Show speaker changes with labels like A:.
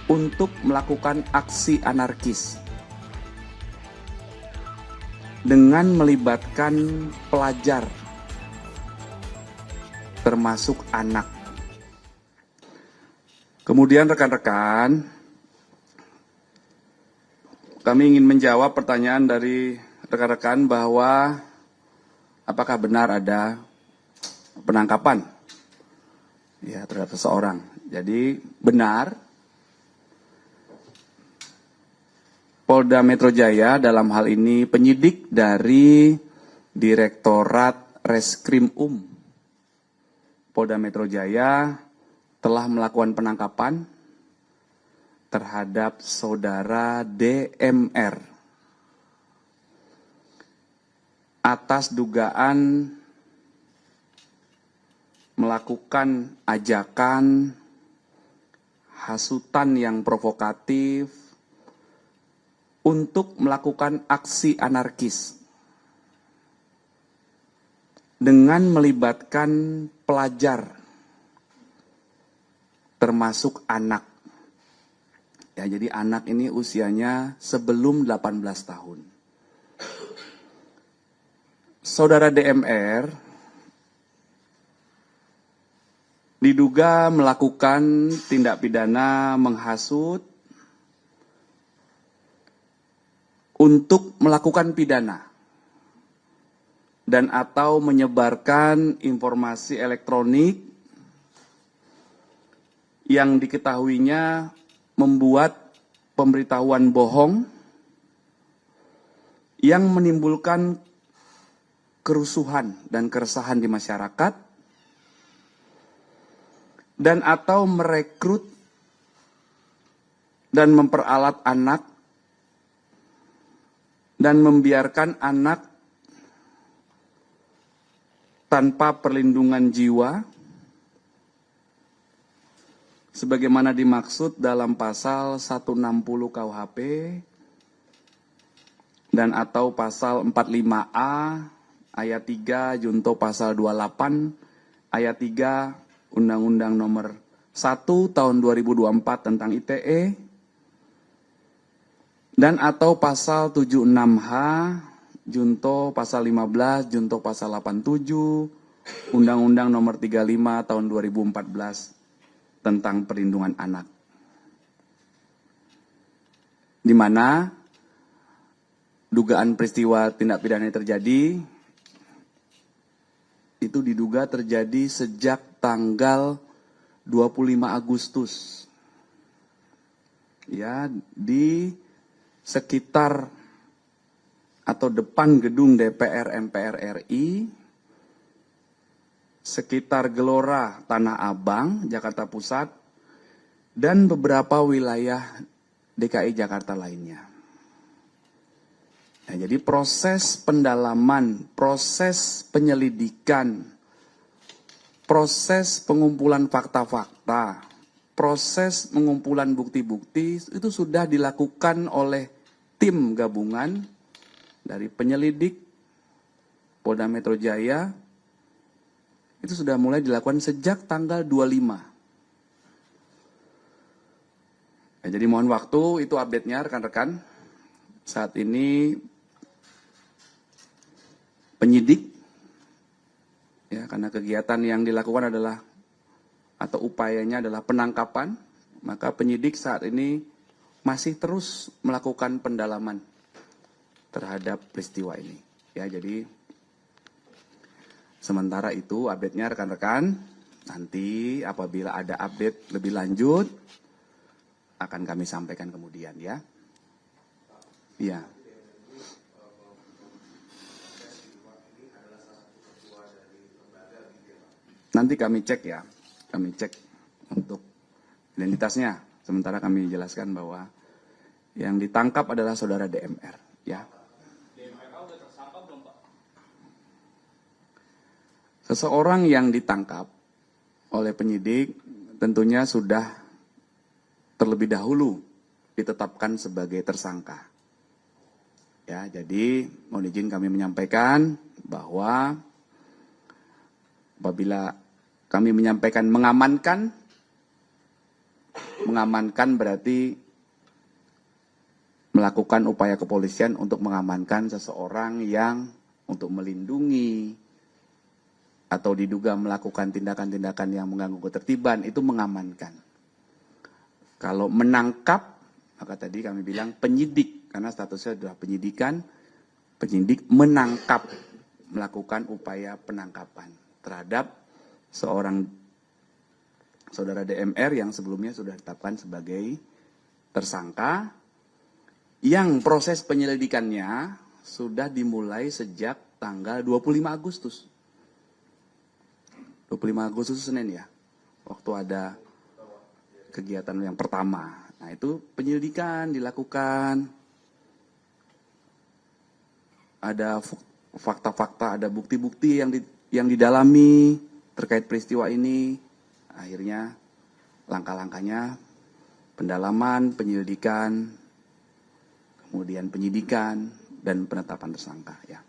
A: untuk melakukan aksi anarkis dengan melibatkan pelajar, termasuk anak. Kemudian rekan-rekan, kami ingin menjawab pertanyaan dari rekan-rekan bahwa apakah benar ada penangkapan ya terhadap seseorang. Jadi benar, Polda Metro Jaya dalam hal ini penyidik dari Direktorat Reskrim Polda Metro Jaya telah melakukan penangkapan terhadap saudara DMR atas dugaan melakukan ajakan, hasutan yang provokatif untuk melakukan aksi anarkis dengan melibatkan pelajar, termasuk anak. Ya, jadi anak ini usianya sebelum 18 tahun. Saudara DMR diduga melakukan tindak pidana menghasut untuk melakukan pidana dan atau menyebarkan informasi elektronik yang diketahuinya membuat pemberitahuan bohong yang menimbulkan kerusuhan dan keresahan di masyarakat dan atau merekrut dan memperalat anak dan membiarkan anak tanpa perlindungan jiwa sebagaimana dimaksud dalam pasal 160 KUHP dan atau pasal 45A ayat 3 junto pasal 28 ayat 3 Undang-Undang nomor 1 tahun 2024 tentang ITE dan atau pasal 76H junto pasal 15 junto pasal 87 Undang-Undang nomor 35 tahun 2014 tentang perlindungan anak. Di mana dugaan peristiwa tindak pidana terjadi itu diduga terjadi sejak tanggal 25 Agustus. Ya, di sekitar atau depan gedung DPR MPR RI, sekitar Gelora Tanah Abang, Jakarta Pusat, dan beberapa wilayah DKI Jakarta lainnya. Nah, jadi proses pendalaman, proses penyelidikan, proses pengumpulan fakta-fakta, proses pengumpulan bukti-bukti itu sudah dilakukan oleh tim gabungan dari penyelidik Polda Metro Jaya. Itu sudah mulai dilakukan sejak tanggal 25. Ya, jadi mohon waktu, itu update-nya rekan-rekan. Saat ini penyidik, ya, karena kegiatan yang dilakukan adalah atau upayanya adalah penangkapan, maka penyidik saat ini masih terus melakukan pendalaman terhadap peristiwa ini. Ya, jadi sementara itu update-nya rekan-rekan. Nanti apabila ada update lebih lanjut akan kami sampaikan kemudian ya. Iya. Nanti kami cek ya. Kami cek untuk identitasnya. Sementara kami jelaskan bahwa yang ditangkap adalah saudara DMR, ya. DMR udah tersangka belum, Pak? Seseorang yang ditangkap oleh penyidik tentunya sudah terlebih dahulu ditetapkan sebagai tersangka. Ya, jadi mohon izin kami menyampaikan bahwa apabila kami menyampaikan mengamankan, Mengamankan berarti melakukan upaya kepolisian untuk mengamankan seseorang yang untuk melindungi atau diduga melakukan tindakan-tindakan yang mengganggu ketertiban, itu mengamankan. Kalau menangkap, maka tadi kami bilang penyidik, karena statusnya adalah penyidikan, penyidik menangkap, melakukan upaya penangkapan terhadap seorang saudara DMR yang sebelumnya sudah ditetapkan sebagai tersangka, yang proses penyelidikannya sudah dimulai sejak tanggal 25 Agustus. 25 Agustus Senin ya, waktu ada kegiatan yang pertama. Nah itu penyelidikan dilakukan, ada fakta-fakta, ada bukti-bukti yang didalami terkait peristiwa ini. Akhirnya langkah-langkahnya pendalaman, penyelidikan, kemudian penyidikan dan penetapan tersangka ya.